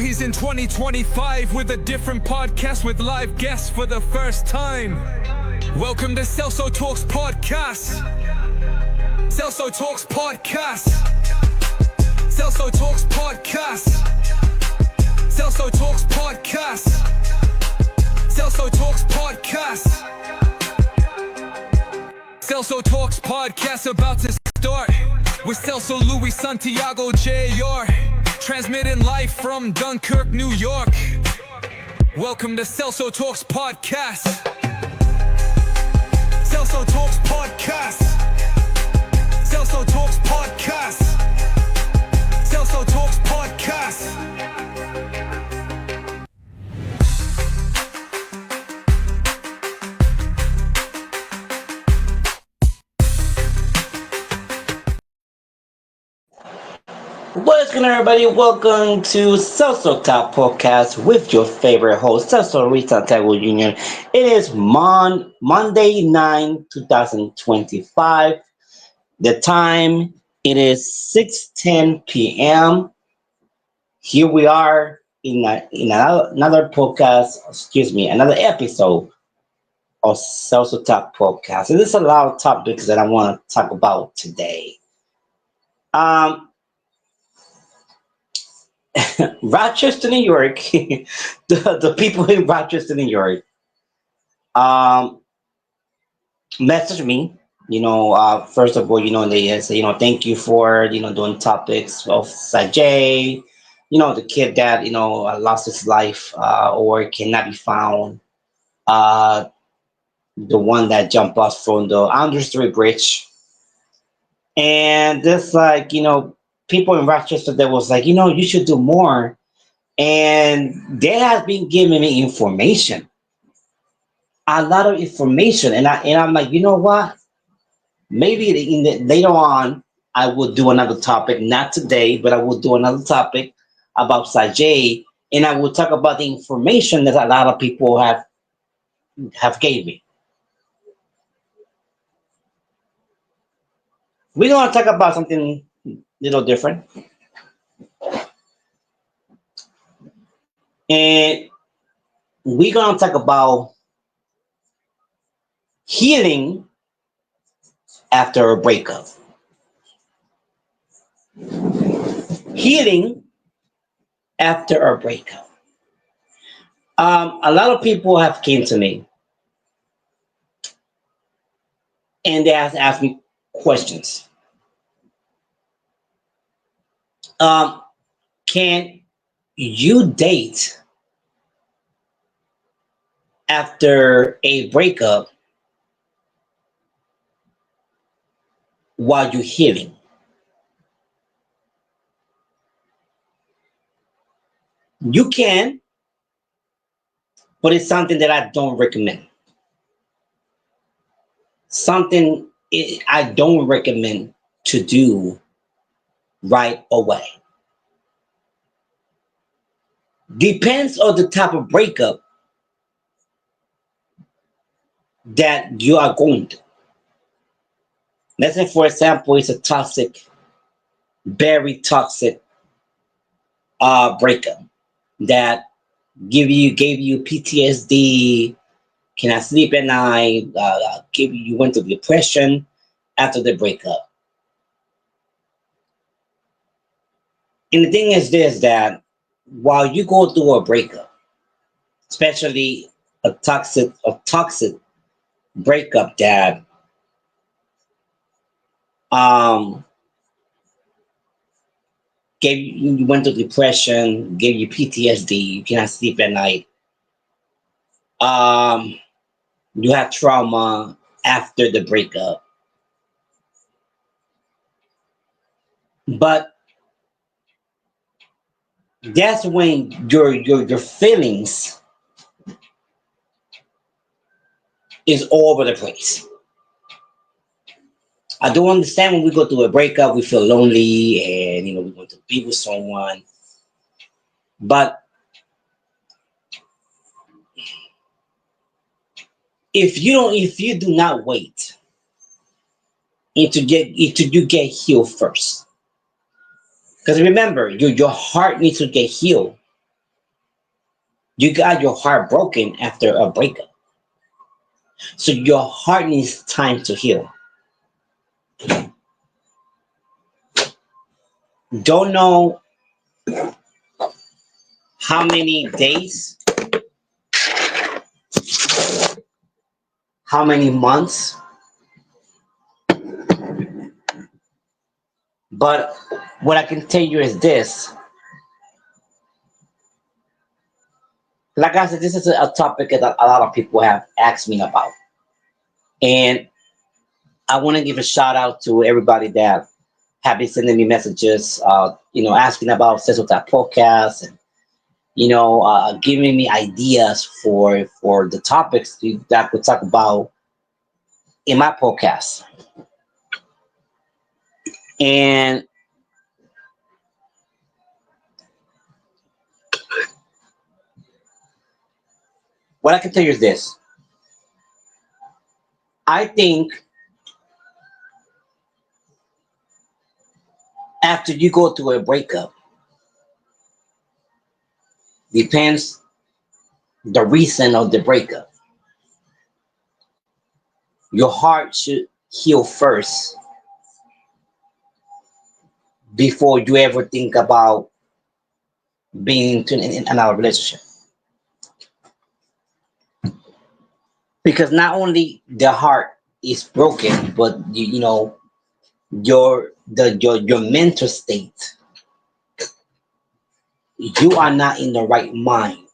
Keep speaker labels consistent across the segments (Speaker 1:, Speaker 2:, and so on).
Speaker 1: he's in 2025 with a different podcast with live guests for the first time. Welcome to Celso Talks Podcast. Celso Talks Podcast. Celso Talks Podcast. Celso Talks Podcast. Celso Talks Podcast. Celso Talks Podcast about to start with Celso Luis Santiago Jr. transmitting live from Dunkirk, New York. Welcome to Celso Talks Podcast. Celso Talks Podcast. Celso Talks Podcast. Celso Talks Podcast.
Speaker 2: What's going on, everybody? Welcome to Celso Talk Podcast with your favorite host, Celso Luis Santiago Jr. It is Monday 9, 2025. The time, it is 6:10 p.m. Here we are in another podcast, another episode of Celso Talk Podcast. And there's a lot of topics that I want to talk about today. Rochester, New York, the people in Rochester, New York, message me. First of all, they say, thank you for, doing topics of Sajay, the kid that, lost his life, or cannot be found, the one that jumped off from the Andrew Street Bridge. And this, people in Rochester that was like, you should do more. And they have been giving me information, a lot of information. And I'm like, you know what? Maybe later on, I will do another topic, not today, but I will do another topic about Sajay. And I will talk about the information that a lot of people have gave me. We're going to talk about something little different. And we're going to talk about healing after a breakup. Healing after a breakup. A lot of people have came to me and they have asked me questions. Can you date after a breakup while you're healing? You can, but it's something that I don't recommend. Something I don't recommend to do right away. Depends on the type of breakup that you are going through. Let's say, for example, it's a toxic, very toxic breakup that gave you PTSD, cannot sleep at night, you went to depression after the breakup. And the thing is this, that while you go through a breakup, especially a toxic breakup that you went to depression, gave you PTSD, you cannot sleep at night. You have trauma after the breakup. But that's when your feelings is all over the place. I don't understand when we go through a breakup, we feel lonely and we want to be with someone. But if you do not wait until you get healed first, because remember, your heart needs to get healed You got your heart broken after a breakup. So your heart needs time to heal. Don't know how many days, how many months, but what I can tell you is this. Like I said, this is a topic that a lot of people have asked me about. And I want to give a shout out to everybody that have been sending me messages, asking about Celso Talk podcast and giving me ideas for the topics that we talk about in my podcast. And what I can tell you is this: I think after you go through a breakup, depends the reason of the breakup. Your heart should heal first before you ever think about being in another relationship. Because not only the heart is broken, but your mental state. You are not in the right mind.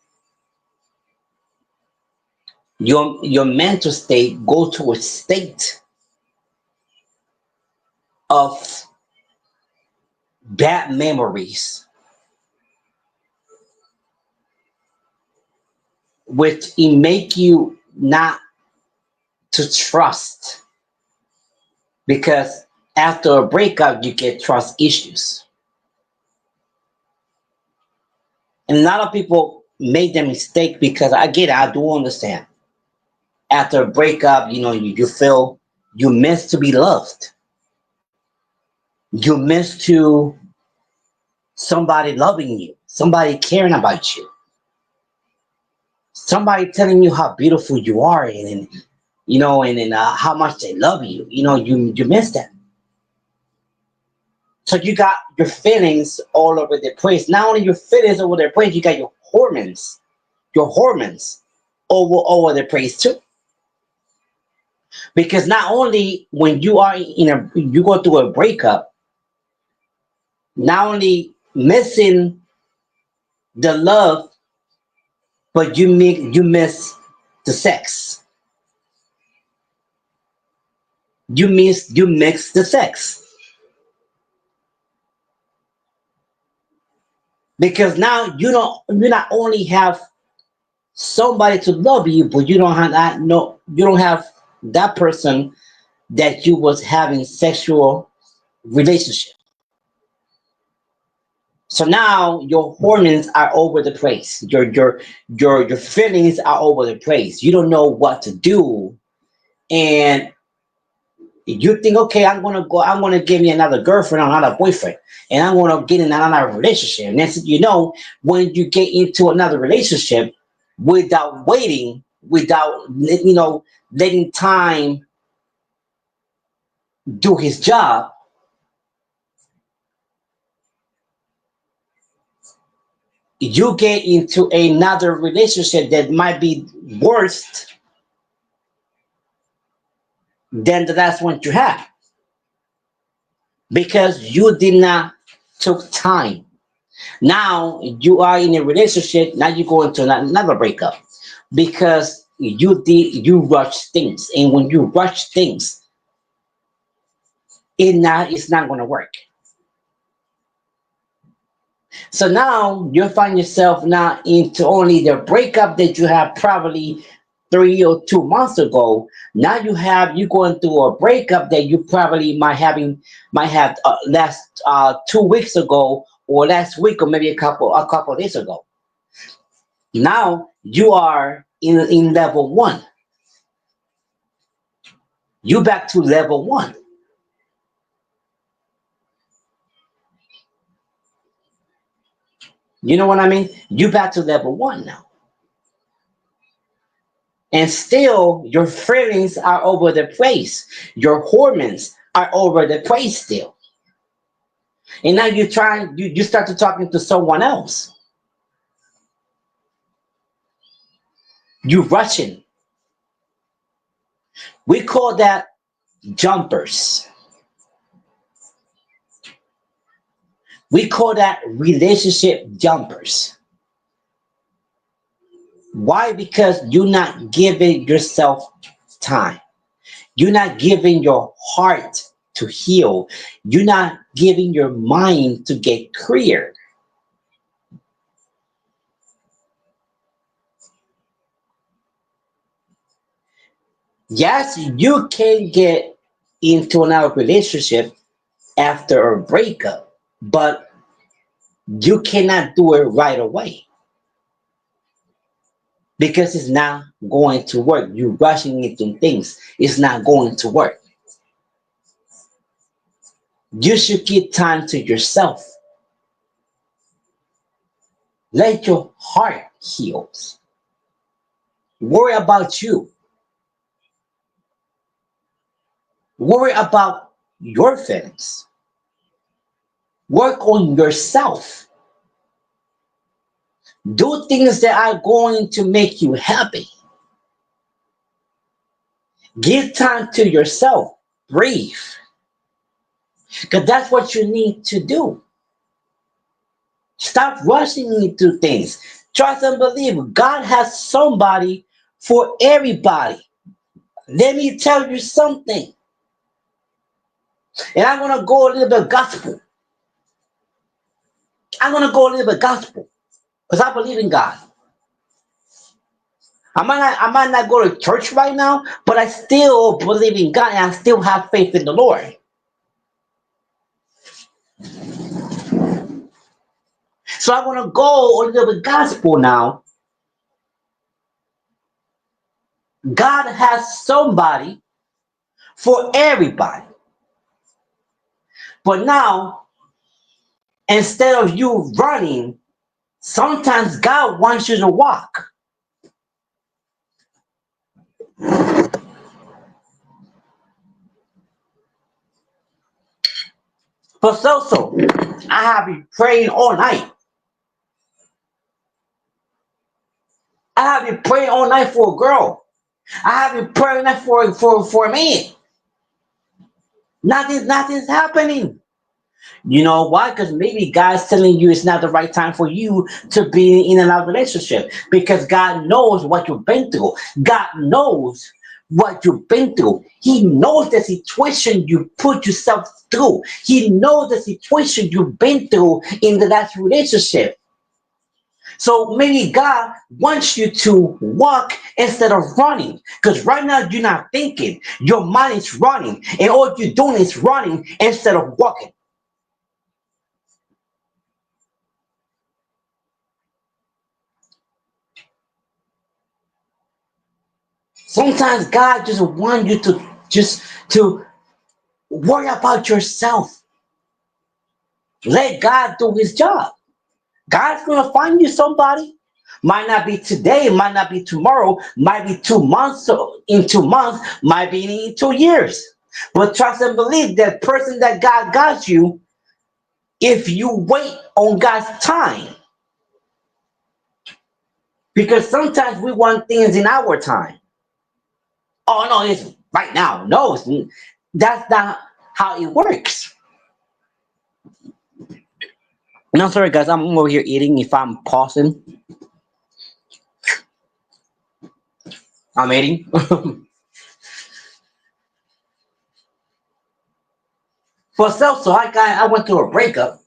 Speaker 2: Your mental state go to a state of bad memories, which it make you not to trust, because after a breakup you get trust issues. And a lot of people make the mistake, because I get it, I do understand. After a breakup, you feel you miss to be loved. You miss to somebody loving you, somebody caring about you, somebody telling you how beautiful you are, and how much they love you. You miss that. So you got your feelings all over the place. Not only your feelings over the place, you got your hormones over the place too. Because not only when you go through a breakup, not only missing the love, but you miss the sex. You mix the sex, because now you not only have somebody to love you, but you don't have that, no, you don't have that person that you was having sexual relationship. So now your hormones are over the place. Your feelings are over the place. You don't know what to do, and you think, okay, I'm gonna give me another girlfriend or another boyfriend, and I'm gonna get in another relationship. And that's, when you get into another relationship without waiting, without letting time do his job, you get into another relationship that might be worse than the last one you had, because you did not took time. Now you are in a relationship. Now you go into another breakup, because you rush things, and when you rush things, it's not going to work. So now you find yourself now into only the breakup that you have probably 3 or 2 months ago. Now you going through a breakup that you probably might have last 2 weeks ago, or last week, or maybe a couple of days ago. Now you are in level one. You back to level one. You know what I mean? You back to level one now. and still your feelings are over the place. Your hormones are over the place still. And now you start to talking to someone else. You rushing. We call that jumpers. We call that relationship jumpers. Why? Because you're not giving yourself time. You're not giving your heart to heal. You're not giving your mind to get clear. Yes, you can get into another relationship after a breakup, but you cannot do it right away because it's not going to work. You're rushing into things, it's not going to work. You should give time to yourself. Let your heart heal. Worry about you. Worry about your feelings. Work on yourself. Do things that are going to make you happy. Give time to yourself. Breathe. Because that's what you need to do. Stop rushing into things. Trust and believe God has somebody for everybody. Let me tell you something. And I'm going to go a little bit gospel. I'm going to go a little bit gospel. Because I believe in God. I might not go to church right now, but I still believe in God and I still have faith in the Lord. So I want to go a little bit gospel now. God has somebody for everybody. But now, instead of you running, sometimes God wants you to walk. For Celso, I have been praying all night. I have been praying all night for a girl. I have been praying all night for a man. Nothing's happening. You know why? Because maybe God's telling you it's not the right time for you to be in another relationship. Because God knows what you've been through. God knows what you've been through. He knows the situation you put yourself through. He knows the situation you've been through in the last relationship. So maybe God wants you to walk instead of running. Because right now you're not thinking. Your mind is running. And all you're doing is running instead of walking. Sometimes God just wants you to just to worry about yourself. Let God do his job. God's gonna find you somebody. Might not be today, might not be tomorrow, might be 2 months in 2 months, might be in 2 years. But trust and believe that person that God got you, if you wait on God's time. Because sometimes we want things in our time. Oh no, it's right now. No, that's not how it works. No, sorry guys, I'm over here eating. If I'm pausing, I'm eating. For Celso, I went through a breakup.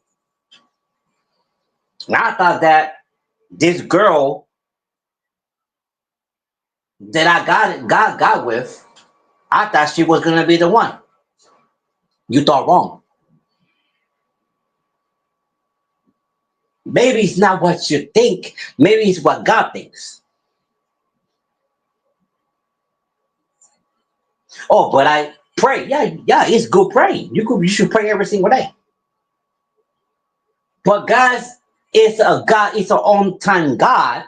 Speaker 2: And I thought that this girl that I got with, I thought she was gonna be the one. You thought wrong. Maybe it's not what you think. Maybe it's what God thinks. Oh, but I pray. Yeah, yeah, it's good praying. You should pray every single day. But guys, it's a God. It's an on time God.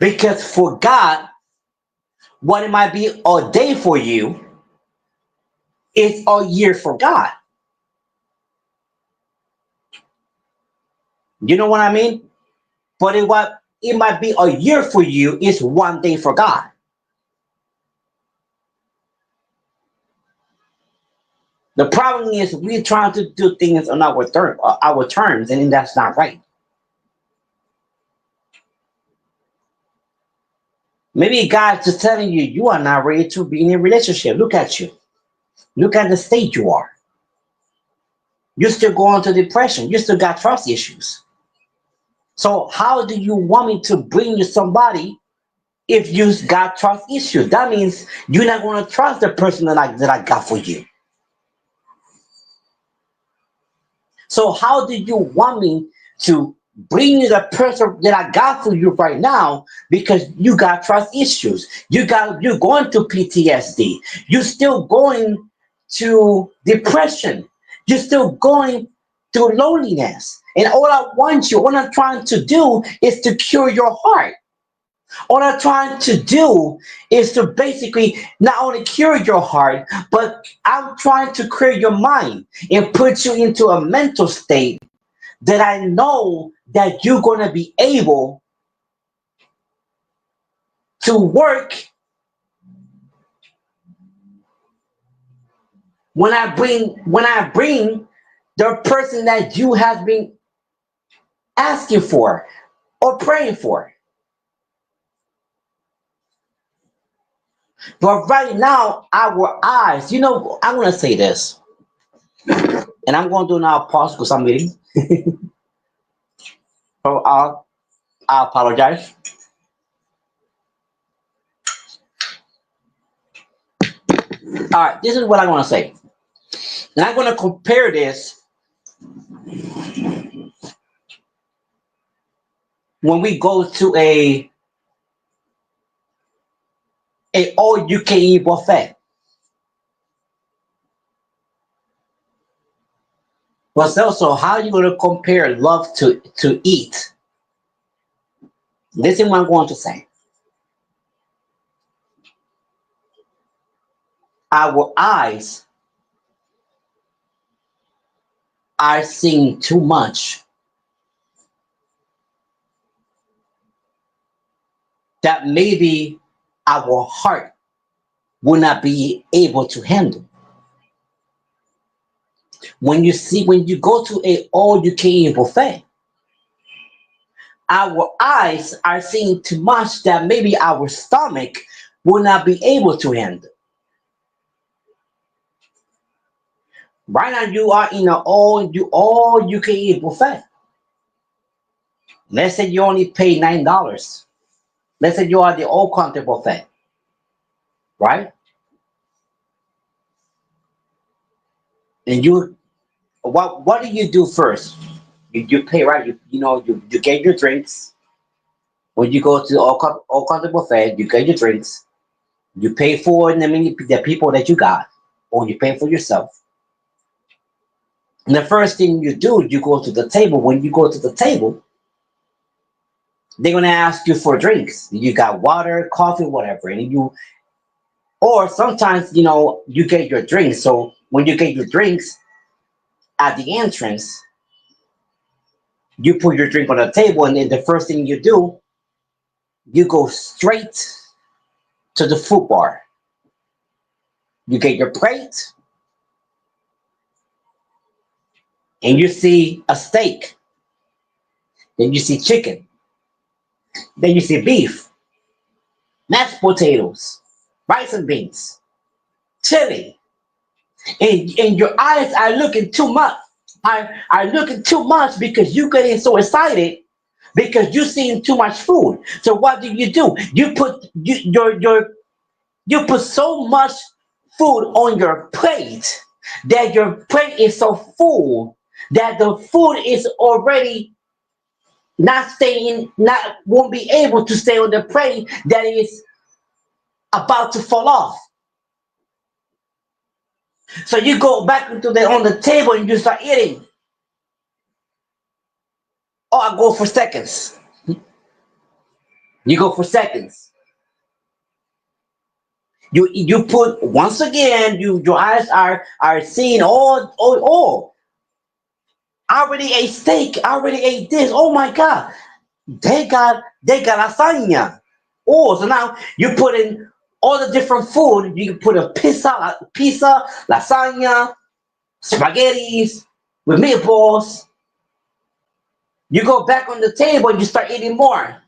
Speaker 2: Because for God, what it might be a day for you is a year for God. You know what I mean? But what it might be a year for you is one day for God. The problem is we're trying to do things on our terms, and that's not right. Maybe God's just telling you you are not ready to be in a relationship. Look at you. Look at the state you are. You're still going to depression. You still got trust issues. So how do you want me to bring you somebody if you got trust issues? That means you're not going to trust the person that I got for you. So how do you want me to bring you the person that I got for you right now because you got trust issues? You're going to PTSD. You're still going to depression. You're still going to loneliness. And all I'm trying to do is to cure your heart. All I'm trying to do is to basically not only cure your heart, but I'm trying to clear your mind and put you into a mental state that I know that you're going to be able to work when I bring the person that you have been asking for or praying for. But right now, our eyes, I'm going to say this, and I'm going to do now pause because I'm reading. So I apologize. All right, this is what I'm going to say. And I'm going to compare this when we go to a all you can eat buffet. But also, how are you going to compare love to eat? Listen what I'm going to say. Our eyes are seeing too much that maybe our heart will not be able to handle. When you go to a all you can eat buffet, our eyes are seeing too much that maybe our stomach will not be able to handle. Right now, you are in an all you can eat buffet. Let's say you only pay $9. Let's say you are the all content buffet, right? And what do you do first? You pay, right? You get your drinks. When you go to all content buffet, you get your drinks. You pay for the people that you got, or you pay for yourself. And the first thing you do, you go to the table. When you go to the table, they're gonna ask you for drinks. You got water, coffee, whatever, and or sometimes you get your drinks. So when you get your drinks at the entrance, you put your drink on the table, and then the first thing you do, you go straight to the food bar. You get your plate, and you see a steak. Then you see chicken. Then you see beef, mashed potatoes, rice and beans, chili, and your eyes are looking too much. Are looking too much because you getting so excited because you're seeing too much food. So what do? You put so much food on your plate that your plate is so full that the food is already not won't be able to stay on the plate that is about to fall off. So you go back into the on the table and you start eating. Oh, I go for seconds. You go for seconds. You put once again. Your eyes are seeing all. I already ate steak. I already ate this. Oh my god. They got lasagna. Oh, so now you put in all the different food. You can put a pizza, lasagna, spaghettis with meatballs. You go back on the table and you start eating more.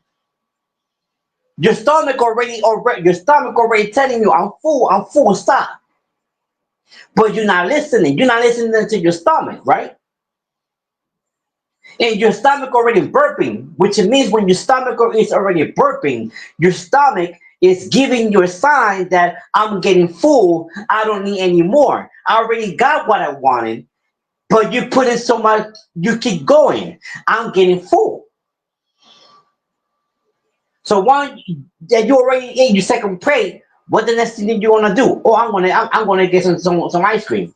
Speaker 2: Your stomach already telling you I'm full, stop. But you're not listening. You're not listening to your stomach, right? And your stomach already burping, which it means when your stomach is already burping, your stomach is giving you a sign that I'm getting full. I don't need any more. I already got what I wanted, but you put in so much. You keep going. I'm getting full. So once that you already ate your second plate, what the next thing that you wanna do? Oh, I'm gonna get some ice cream.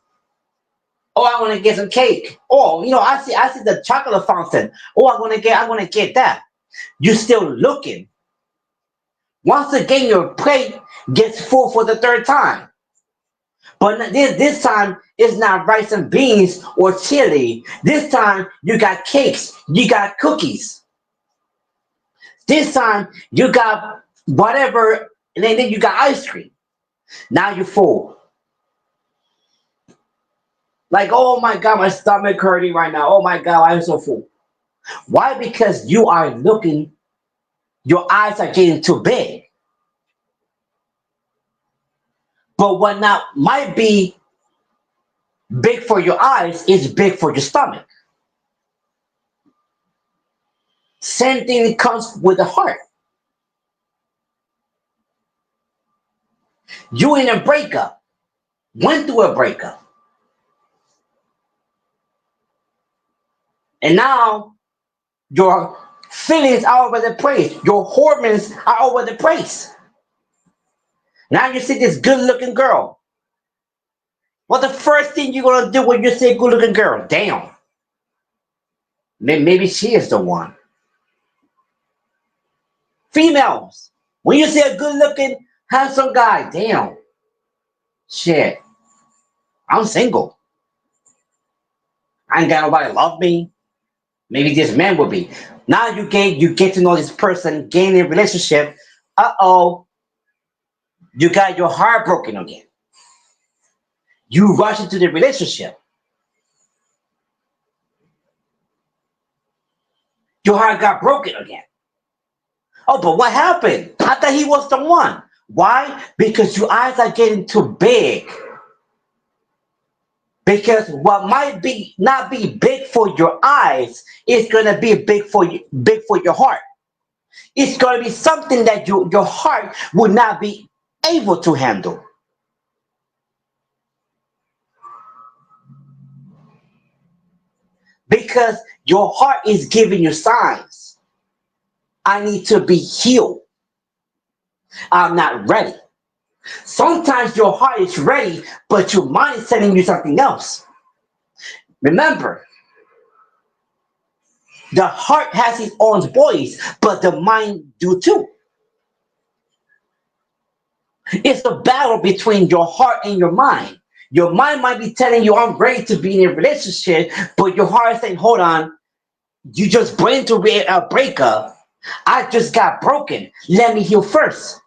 Speaker 2: Oh, I want to get some cake. Oh, I see the chocolate fountain. Oh, I'm gonna get that. You're still looking. Once again, your plate gets full for the third time. But this time it's not rice and beans or chili. This time you got cakes, you got cookies. This time you got whatever, and then you got ice cream. Now you're full. Like, oh my god, my stomach hurting right now. Oh my god, I'm so full. Why? Because you are looking, your eyes are getting too big. But what now might be big for your eyes is big for your stomach. Same thing comes with the heart. You in a breakup, went through a breakup, and now your feelings are over the place. Your hormones are over the place. Now you see this good looking girl. What the first thing you're gonna do when you see a good looking girl? Damn, maybe she is the one. Females, when you see a good looking, handsome guy, damn, shit, I'm single. I ain't got nobody love me. Maybe this man will be. Now you get to know this person, gain a relationship. Uh-oh, you got your heart broken again. You rush into the relationship. Your heart got broken again. Oh, but what happened? I thought he was the one. Why? Because your eyes are getting too big. Because what might be not be big for your eyes is gonna be big for your heart. It's gonna be something that your heart would not be able to handle. Because your heart is giving you signs. I need to be healed. I'm not ready. Sometimes your heart is ready, but your mind is telling you something else. Remember, the heart has its own voice, but the mind do too. It's a battle between your heart and your mind. Your mind might be telling you, I'm ready to be in a relationship, but your heart is saying, hold on, you just went through a breakup. I just got broken. Let me heal first.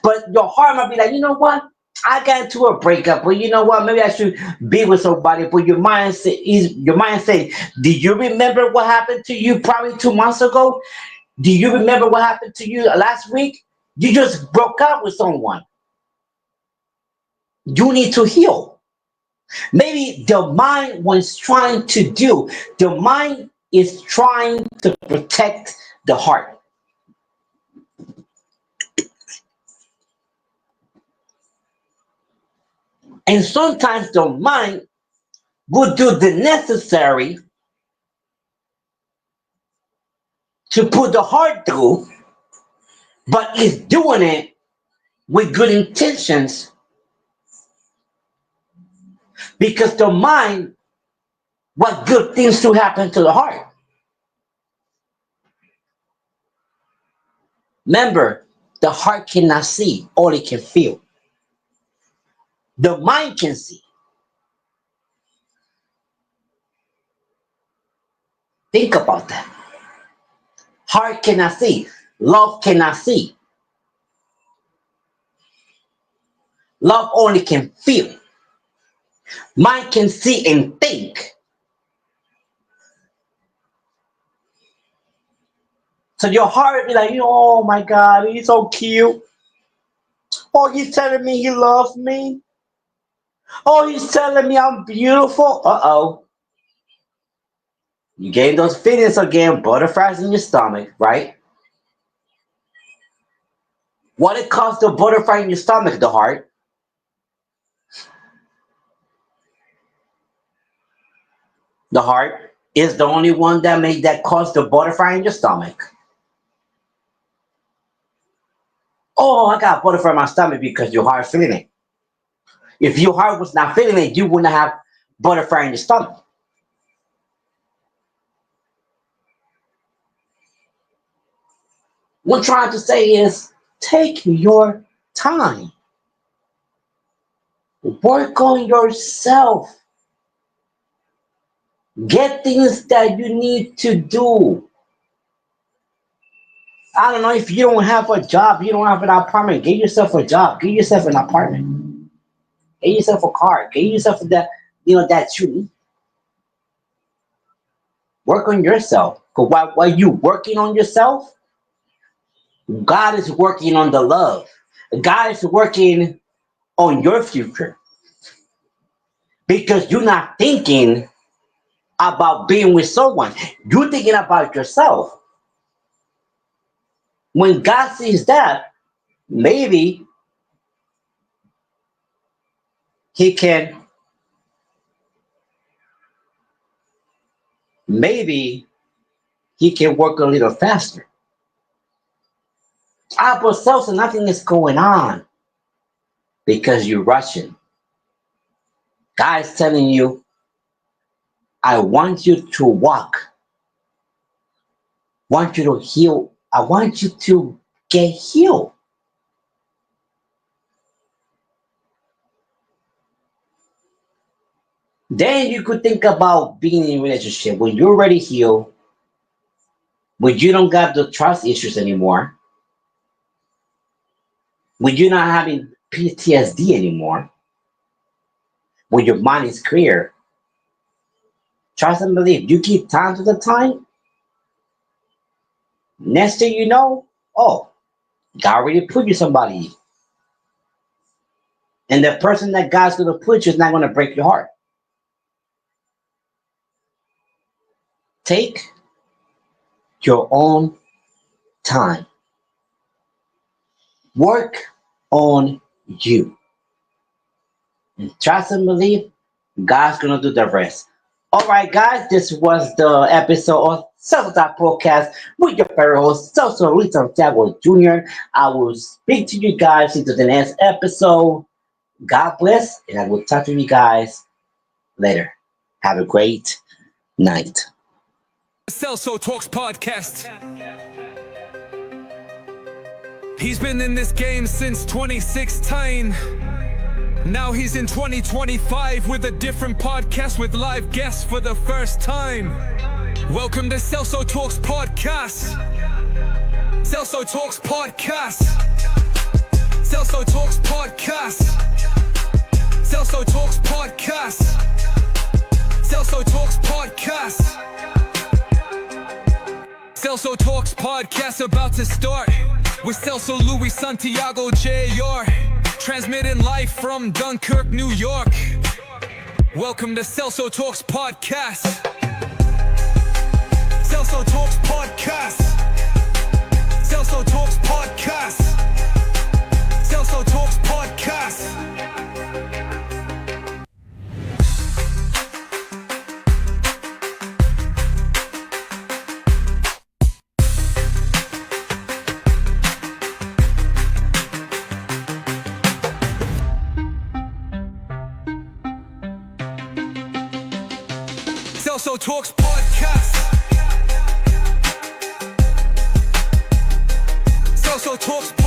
Speaker 2: But your heart might be like, you know what? I got into a breakup, but you know what? Maybe I should be with somebody. But your mind saying, do you remember what happened to you probably 2 months ago? Do you remember what happened to you last week? You just broke up with someone. You need to heal. Maybe the mind was trying to do. The mind is trying to protect the heart. And sometimes the mind will do the necessary to put the heart through, but it's doing it with good intentions because the mind what good things to happen to the heart. Remember, the heart cannot see, all it can feel. The mind can see. Think about that. Heart cannot see. Love cannot see. Love only can feel. Mind can see and think. So your heart be like, oh my God, he's so cute. Oh, he's telling me he loves me. Oh, he's telling me I'm beautiful. Uh-oh. You getting those feelings again, butterflies in your stomach, right? What it caused the butterfly in your stomach, the heart? The heart is the only one that caused the butterfly in your stomach. Oh, I got butterfly in my stomach because your heart feeling it. If your heart was not feeling it, you wouldn't have butterfly in your stomach. What I'm trying to say is take your time. Work on yourself. Get things that you need to do. I don't know, if you don't have a job, you don't have an apartment, get yourself a job, get yourself an apartment, get yourself a car, get yourself that that you need. Work on yourself. Because while you working on yourself, God is working on the love. God is working on your future. Because you're not thinking about being with someone. You're thinking about yourself. When God sees that, maybe he can maybe he can work a little faster. But Celso, nothing is going on because you're rushing. God is telling you, I want you to walk. I want you to heal. I want you to get healed. Then you could think about being in a relationship when you're already healed, when you don't got the trust issues anymore, when you're not having PTSD anymore, when your mind is clear. Trust and believe. You keep time to the time. Next thing you know, oh, God already put you somebody. And the person that God's going to put you is not going to break your heart. Take your own time. Work on you. And trust and believe, God's going to do the rest. All right, guys, this was the episode of Celso Podcast with your favorite host, Celso Luis Santiago Jr. I will speak to you guys into the next episode. God bless, and I will talk to you guys later. Have a great night.
Speaker 1: Celso Talks Podcast. He's been in this game since 2016. Now he's in 2025 with a different podcast with live guests for the first time. Welcome to Celso Talks Podcast. Celso Talks Podcast. Celso Talks Podcast. Celso Talks Podcast. Celso Talks Podcast. Celso Talks Podcast about to start with Celso Luis Santiago Jr. Transmitting live from Dunkirk, New York. Welcome to Celso Talks Podcast. Celso Talks Podcast. Celso Talks Podcast. Celso Talks Podcast. Celso Talks Podcast. Celso Talks Podcast.